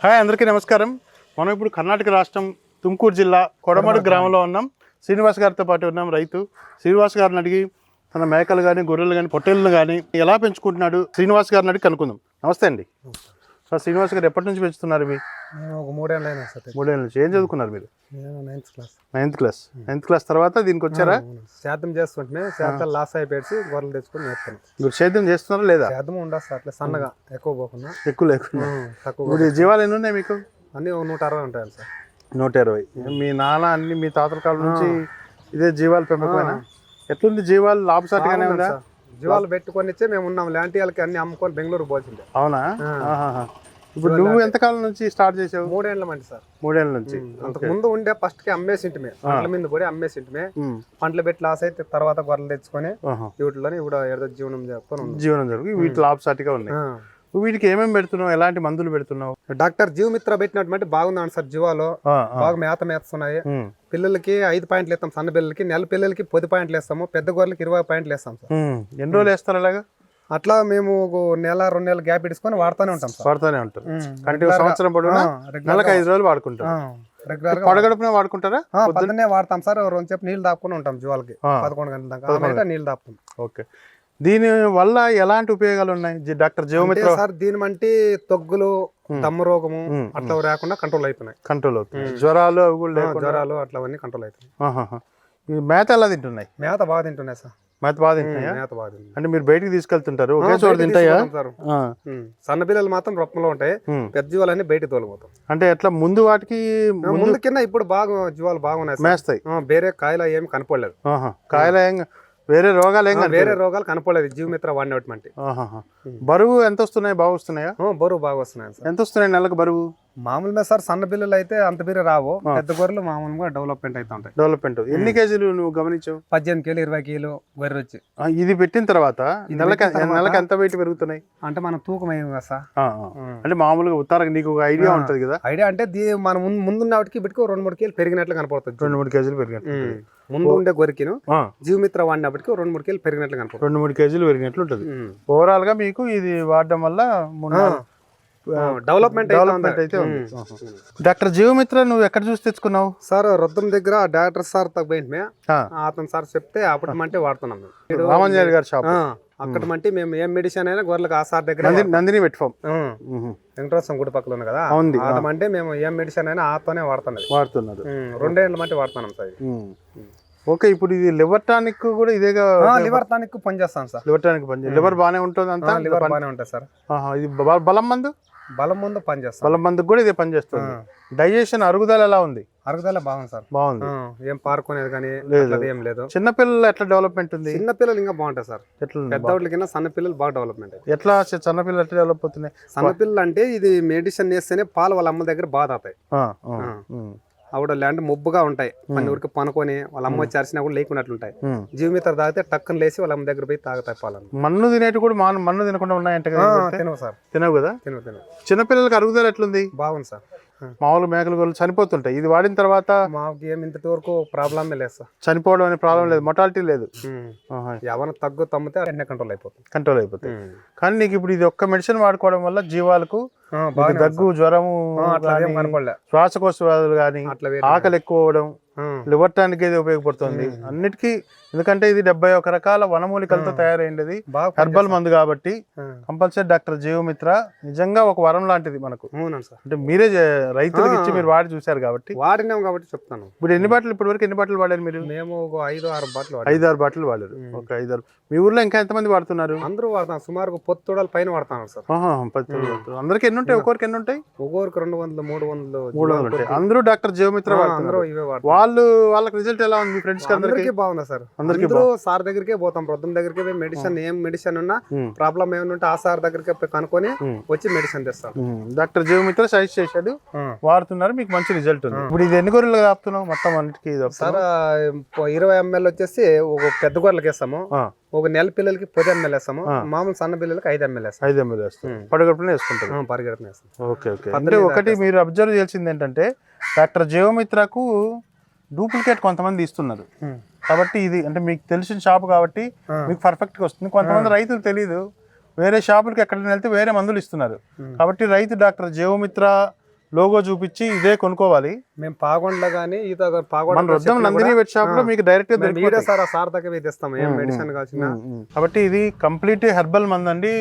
Hi అందరికీ నమస్కారం. మనం ఇప్పుడు కర్ణాటక రాష్ట్రం తుమ్కూరు జిల్లా కొడమడు గ్రామంలో ఉన్నాం. శ్రీనివాస్ గారితో పాటు ఉన్నాం. రైతు శ్రీనివాస్ గారిని అడిగి తన మేకలు కానీ గొర్రెలు కానీ పొట్టేళ్ళను కానీ ఎలా పెంచుకుంటున్నాడు శ్రీనివాస్ గారిని అడిగి కనుక్కుందాం. నమస్తే అండి. సార్ శ్రీనివాస్ గారు ఎప్పటి నుంచి పెంచుతున్నారు? ఒక 3 ఏళ్ళు అయినా సార్. 3 ఏళ్ళ నుంచి. ఏం చదువుకున్నారు మీరు? Ninth class. నైన్త్ క్లాస్ తర్వాత దీనికి వచ్చారా? సేద్యం చేసుకుంటే సేద్యం లాస్ అయిపోయి గొర్రెలు తెచ్చుకొని నేర్చుకున్నాం. మీరు సేద్యం చేస్తున్నారా లేదా? సేద్యం ఉండదు సార్, అట్లా సన్నగా ఎక్కువ పోకుండా ఎక్కువ లేకుండా. తక్కువ. ఇప్పుడు జీవాలు ఎన్ని ఉన్నాయి మీకు? అన్ని 160 ఉంటాయి సార్. 120. మీ నాన్న అన్ని మీ తాతల కాలం నుంచి ఇదే జీవాలు పెంపకమేనా? ఎట్లుంది జీవాలు? లాభసాటిగానే ఉందా? జీవాలు పెట్టుకొని మేము ఉన్నాం. లాంటి వాళ్ళకి అన్ని అమ్ముకొని బెంగళూరు పోల్చింది. అవునా? ఇప్పుడు నువ్వు ఎంతకాలం నుంచి స్టార్ట్ చేసావు? 3 ఏళ్ళ మంది సార్. 3 ఏళ్ళ నుంచి. అంతకు ముందు ఉండే ఫస్ట్ కి అమ్మేసింటిమే, పంటల మీద పడి అమ్మేసింటిమే. పంటలు పెట్టి లాస్ అయితే తర్వాత గొర్రెలు తెచ్చుకొని వీటిలోనే ఇప్పుడు ఏదో జీవనం జరుగు. వీటి లాభసాటిగా ఉన్నాయి. వీటికి ఏమేమి పెడుతున్నావు? ఎలాంటి మందులు పెడుతున్నావు? డాక్టర్ జీవమిత్ర పెట్టినటువంటి బాగుంది సార్. జీవాలు బాగా మేస్తున్నాయి. పిల్లలకి 5 పాయింట్లు వేస్తాం, సన్న పిల్లలకి. నెల పిల్లలకి 10 పాయింట్లు వేస్తాము, పెద్ద గొర్రెలకి 20 పాయింట్లు వేస్తాం సార్. ఎన్ని రోజులు వేస్తారు అలాగా? అట్లా మేము 1-2 నెలలు గ్యాప్ ఇడుచుకొని వాడుతూనే ఉంటాం సార్. వాడుతూనే ఉంటాం. కంటిన్యూ సంవత్సరం పొడవునా నెలకు 5 రోజులు వాడుకుంటాం. రెగ్యులర్ పడగడుపున వాడుకుంటారా? పొద్దున్నే వాడతాం సార్. 2 సేపు నీళ్ళు దాపుకుని ఉంటాం జీవాలకి. 11 గంటల దాకా నీళ్ళు దాపుతాం. ఓకే. దీని వల్ల ఎలాంటి ఉపయోగాలు ఉన్నాయి డాక్టర్ జీవమిత్ర సార్? దీని వంటి తొగ్గులు, దమ్ము రోగము అట్లా రాకుండా కంట్రోల్ అవుతున్నాయి. కంట్రోల్ అవుతుంది. జ్వరాలు అవి కూడా జ్వరాలు అట్లా కంట్రోల్ అవుతున్నాయి. మేత ఎలా తింటున్నాయి? మేత బాగా తింటున్నాయి సార్. మేత బాగా తింటున్నాయా? మేత బాగా తింటున్నాయి. అంటే మీరు బయటికి తీసుకెళ్తుంటారు, ఒకే చోట తింటాయా? సన్న పిల్లలు మాత్రం రొప్పలో ఉంటాయి, పెద్ద జీవాలన్నీ బయటకు తోలిపోతాం. అంటే ఎట్లా ముందు వాటికి ముందు కింద ఇప్పుడు బాగా జీవాలు బాగున్నాయి, మేస్తాయి. వేరే కాయలు ఏమి కనపడలేదు. కాయలు వేరే రోగాలు వేరే రోగాలు కనపడలేదు జీవమిత్ర వాడినటువంటి. బరువు ఎంత వస్తున్నాయి? బాగా వస్తున్నాయా? బరువు బాగా వస్తున్నాయి సార్. ఎంత వస్తున్నాయి నెలకు బరువు? మామూలుగా సార్ సన్న పిల్లలు అయితే అంత బీరే రావు, పెద్ద గొర్రెలు మామూలుగా డెవలప్మెంట్ అవుతా ఉంటాయి. డెవలప్మెంట్. ఎన్ని కేజీలు నువ్వు గమనించావు? 18 కేజీలు 20 కేజీలు గొర్రె వచ్చి. ఇది పెట్టిన తర్వాత నెలకి ఎంత వెయిట్ పెరుగుతున్నాయి? అంటే మనం తూకం అయ్యాం కదా సార్. అంటే మామూలుగా ఉత్తరకు నీకు ఒక ఐడియా ఉంటది కదా? ఐడియా అంటే మనం ముందున్న వాటికి పెట్టుకో 2-3 కేజీలు పెరిగినట్లు కనపడుతుంది. 2-3 కేజీలు పెరిగినట్లు. ముందు ఉండే గొరికిను జీవమిత్ర వాడినప్పటికీ 2-3 కేజీలు పెరిగినట్లు కనపడుతుంది. 2-3 కేజీలు పెరిగినట్లు ఉంటుంది. ఓవరాల్ గా మీకు ఇది వాడడం వల్ల డెవలప్మెంట్ అయితే ఉంది. డాక్టర్ జీవమిత్ర నువ్వు ఎక్కడ చూసి తెచ్చుకున్నావు? సార్ రుద్రం దగ్గర డాక్టర్ సార్ తగ్గిపోయింది, అతను సార్ చెప్తే అప్పటి వాడుతున్నాం. రామంజలి గారి షాప్. అక్కడ మంటే మేము ఏం మెడిసిన్ అయినా గొర్రెలకు ఆ సార్ దగ్గర నందిని వెట్ ఫార్మ్ వెంకటేశ్వరం గుడి పక్కల ఉంది కదా, అంటే మేము ఏం మెడిసిన్ అయినా ఆతోనే వాడుతున్నారు. 2 ఏళ్ళ మట్టి వాడుతున్నాం సార్. ఓకే. ఇప్పుడు ఇది లివర్ టానిక్ కూడా ఇదేగా? లివర్ టానిక్ పనిచేస్తాను సార్. లివర్ టానిక్ పని లివర్ బాగానే ఉంటుంది అంతా? లివర్ బాగానే ఉంటుంది సార్. ఇది బలం మందు? బలం మందు పనిచేస్తాం. బలం మందుకు కూడా ఇదే పనిచేస్తుంది. డైజెషన్, అరుగుదల ఎలా ఉంది? అరుగుదల బాగుంది సార్. బాగుంది. ఏం పారుకునేది కానీ ఏం లేదు. చిన్నపిల్లలు ఎట్లా డెవలప్మెంట్ ఉంది? చిన్న పిల్లలు ఇంకా బాగుంటాయి సార్. పెద్దవాళ్ళ కింద సన్న పిల్లలు బాగా డెవలప్మెంట్. ఎట్లా చిన్న పిల్లలు ఎట్లా డెవలప్ అవుతున్నాయి? సన్న పిల్లలు అంటే ఇది మెడిసిన్ వేస్తేనే పాలు వాళ్ళ అమ్మ దగ్గర బాగా తాతాయి. ఆవిడ ల్యాండ్ ముబ్బుగా ఉంటాయి, పని ఊరికి పనుకొని వాళ్ళ అమ్మ వచ్చి అరిసినా కూడా లేకున్నట్లుంటాయి. జీవమిత్ర తాగితే టక్కన లేసి వాళ్ళ అమ్మ దగ్గర పోయి తాగుతాయి పాలను. మన్ను తినేటి కూడా మన్ను తినకుండా ఉన్నాయంటే తినవు సార్. తినవు కదా? తినవు. చిన్నపిల్లలకి అరుగుదల ఎట్లుంది? బాగుంది సార్. మామూలు మేకలు గొర్రెలు చనిపోతుంటాయి, ఇది వాడిన తర్వాత మాకు ఇంతటి వరకు ప్రాబ్లమ్ లేదు సార్. చనిపోవడం అనే ప్రాబ్లం లేదు, మొటాలిటీ లేదు. ఎవరైనా తమ్మితే అన్నీ కంట్రోల్ అయిపోతుంది. కానీ నీకు ఇప్పుడు ఇది ఒక్క మెడిసిన్ వాడుకోవడం వల్ల జీవాలకు దగ్గు, జ్వరము, శ్వాసకోశ వ్యాధులు కానీ, ఆకలి ఎక్కువ అవడం, లివర్ టానిక్ ఇది ఉపయోగపడుతుంది అన్నిటికీ. ఎందుకంటే ఇది 71 రకాల వనమూలికలతో తయారైంది హెర్బల్ మందు కాబట్టి కంపల్సరీ డాక్టర్ జీవమిత్ర నిజంగా ఒక వరం లాంటిది మనకు. అంటే మీరే రైతులకు ఇచ్చి మీరు వాడి చూసారు కాబట్టి వాడినాం కాబట్టి చెప్తాను. ఇప్పుడు ఎన్ని బాటిల్ ఇప్పటి వరకు ఎన్ని బాటిల్ వాడారు మీరు? మేము 5-6 బాటిల్ 5-6 బాటిల్ వాడారు. ఒక 5-6. మీ ఊర్లో ఇంకా ఎంతమంది వాడుతున్నారు? అందరూ వాడతాం. సుమారు 10 తోడల పైన వాడుతున్నారు సార్. 10 తోడలు. అందరికి ఎన్ని ఉంటాయి? ఒక్కొరికి ఎన్ని ఉంటాయి? ఒక్కొరికి 200-300 ఉంటాయి. అందరూ డాక్టర్ జీవమిత్ర వాడుతున్నారు. వాళ్ళకి రిజల్ట్ ఎలా ఉంది? ఫ్రెండ్స్ అందరికీ బాగుందా సార్? అందరికీ సార్ దగ్గరికే పోతాం, ప్రొద్దున దగ్గరికి మెడిసిన్ ఏం మెడిసిన్ ఉన్నా ప్రాబ్లం ఏమైనా ఉంటే ఆ సార్ దగ్గరికి కనుక్కొని వచ్చి మెడిసిన్ తెస్తాం. డాక్టర్ జీవమిత్ర సజెస్ట్ చేశాడు, వాడుతున్నారు, మీకు మంచి రిజల్ట్ ఉంది. ఇప్పుడు ఇది ఎన్ని గొర్రెలు ఆపుతున్నావు మొత్తం అన్నిటికీ? సార్ 20 ml వచ్చేసి ఒక పెద్ద గొర్రెలకి వేస్తాము, ఒక నెల పిల్లలకి 10 ml వేస్తాము, మామూలు సన్న పిల్లలకి 5 ml వేస్తాం. 5 ml వేస్తాం. పడగడుపునే వేసుకుంటాం. పరిగెడుపునే వేస్తాం. ఓకే. అంటే ఒకటి మీరు అబ్జర్వ్ చేయాల్సింది ఏంటంటే డాక్టర్ జీవమిత్రకు డూప్లికేట్ కొంతమంది ఇస్తున్నారు కాబట్టి ఇది అంటే మీకు తెలిసిన షాప్ కాబట్టి మీకు పర్ఫెక్ట్గా వస్తుంది. కొంతమంది రైతులు తెలియదు, వేరే షాపులకి ఎక్కడికి వెళ్తే వేరే మందులు ఇస్తున్నారు కాబట్టి రైతు డాక్టర్ జీవమిత్ర లోగో చూపించి ఇదే కొనుక్కోవాలి. మేము పాగొండలో కానీ మన రొద్దం నందిని వెట్ షాప్ లో మీకు డైరెక్ట్ గా మీరే సార్ ఆ సార్ దగ్గర తెస్తాం ఏం మెడిసిన్ కావాల్సిన. కాబట్టి ఇది కంప్లీట్ హెర్బల్ మందు అండి.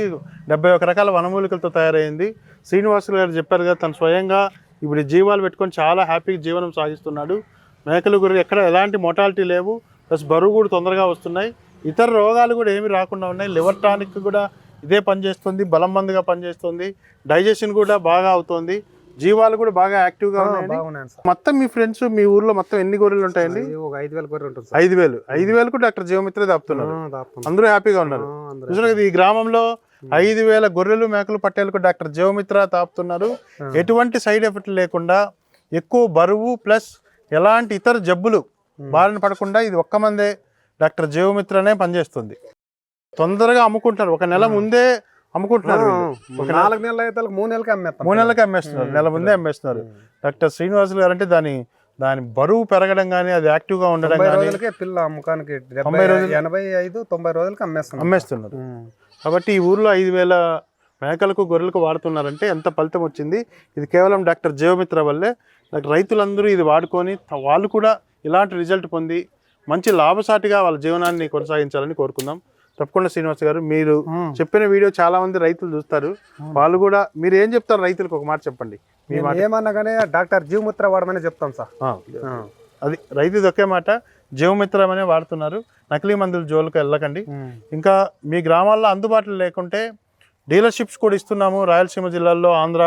71 రకాల వనమూలికలతో తయారైంది. శ్రీనివాసులు గారు చెప్పారు కదా, తను స్వయంగా ఇప్పుడు జీవాలు పెట్టుకొని చాలా హ్యాపీగా జీవనం సాగిస్తున్నాడు. మేకలు గురి ఎక్కడ ఎలాంటి మొటాలిటీ లేవు, ప్లస్ బరువు కూడా తొందరగా వస్తున్నాయి. ఇతర రోగాలు కూడా ఏమి రాకుండా ఉన్నాయి. లివర్ టానిక్ కూడా ఇదే పనిచేస్తుంది, బలం మందుగా పనిచేస్తుంది, డైజెషన్ కూడా బాగా అవుతుంది, జీవాలు కూడా బాగా యాక్టివ్గా ఉన్నాయి. మొత్తం మీ ఫ్రెండ్స్ మీ ఊర్లో మొత్తం ఎన్ని గొర్రెలు ఉంటాయండి? 5,000 గొర్రెలు ఉంటుంది. 5,000 డాక్టర్ జీవమిత్ర దాపుతున్నారు. అందరూ హ్యాపీగా ఉన్నారు. ఈ గ్రామంలో 5,000 గొర్రెలు మేకలు పట్టేలకు డాక్టర్ జీవమిత్ర తాపుతున్నారు. ఎటువంటి సైడ్ ఎఫెక్ట్ లేకుండా, ఎక్కువ బరువు ప్లస్ ఎలాంటి ఇతర జబ్బులు బారిన పడకుండా ఇది ఒక్క మందే డాక్టర్ జీవమిత్రనే పనిచేస్తుంది. తొందరగా అమ్ముకుంటారు. ఒక నెల ముందే అమ్ముకుంటున్నారు. 4 నెలలు అయితే 3 నెలలకి అమ్మేస్తారు. 3 నెలలకి అమ్మేస్తున్నారు, నెల ముందే అమ్మేస్తున్నారు. డాక్టర్ శ్రీనివాసులు గారు అంటే దాని బరువు పెరగడం కానీ, అది యాక్టివ్ గా ఉండడం కానీ, పిల్ల అమ్మకానికి 85-90 రోజులకి అమ్మేస్తున్నారు. కాబట్టి ఈ ఊర్లో 5,000 మేకలకు గొర్రెలకు వాడుతున్నారంటే ఎంత ఫలితం వచ్చింది. ఇది కేవలం డాక్టర్ జీవమిత్ర వల్లే. రైతులందరూ ఇది వాడుకొని వాళ్ళు కూడా ఇలాంటి రిజల్ట్ పొంది మంచి లాభసాటిగా వాళ్ళ జీవనాన్ని కొనసాగించాలని కోరుకుందాం. తప్పకుండా శ్రీనివాస్ గారు, మీరు చెప్పిన వీడియో చాలా మంది రైతులు చూస్తారు. వాళ్ళు కూడా మీరు ఏం చెప్తారు రైతులకు ఒక మాట చెప్పండి. ఏమన్నా కానీ డాక్టర్ జీవమిత్ర వాడమని చెప్తాం సార్. అది రైతు ఒకే మాట, జీవమిత్రం అనే వాడుతున్నారు. నకిలీ మందుల జోలికి వెళ్ళకండి. ఇంకా మీ గ్రామాల్లో అందుబాటులో లేకుంటే డీలర్షిప్స్ కూడా ఇస్తున్నాము. రాయలసీమ జిల్లాల్లో, ఆంధ్ర,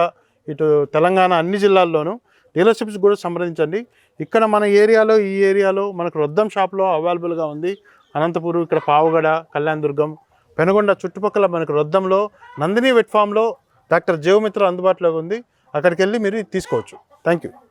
ఇటు తెలంగాణ అన్ని జిల్లాల్లోనూ డీలర్షిప్స్ కూడా సంప్రదించండి. ఇక్కడ మన ఏరియాలో, ఈ ఏరియాలో మనకు రొద్దం షాప్లో అవైలబుల్గా ఉంది. అనంతపురం, ఇక్కడ పావుగడ, కళ్యాణదుర్గం, పెనుగొండ చుట్టుపక్కల మనకు రొద్దంలో నందిని వెట్ ఫామ్లో డాక్టర్ జీవమిత్ర అందుబాటులో ఉంది. అక్కడికి వెళ్ళి మీరు తీసుకోవచ్చు. Thank you.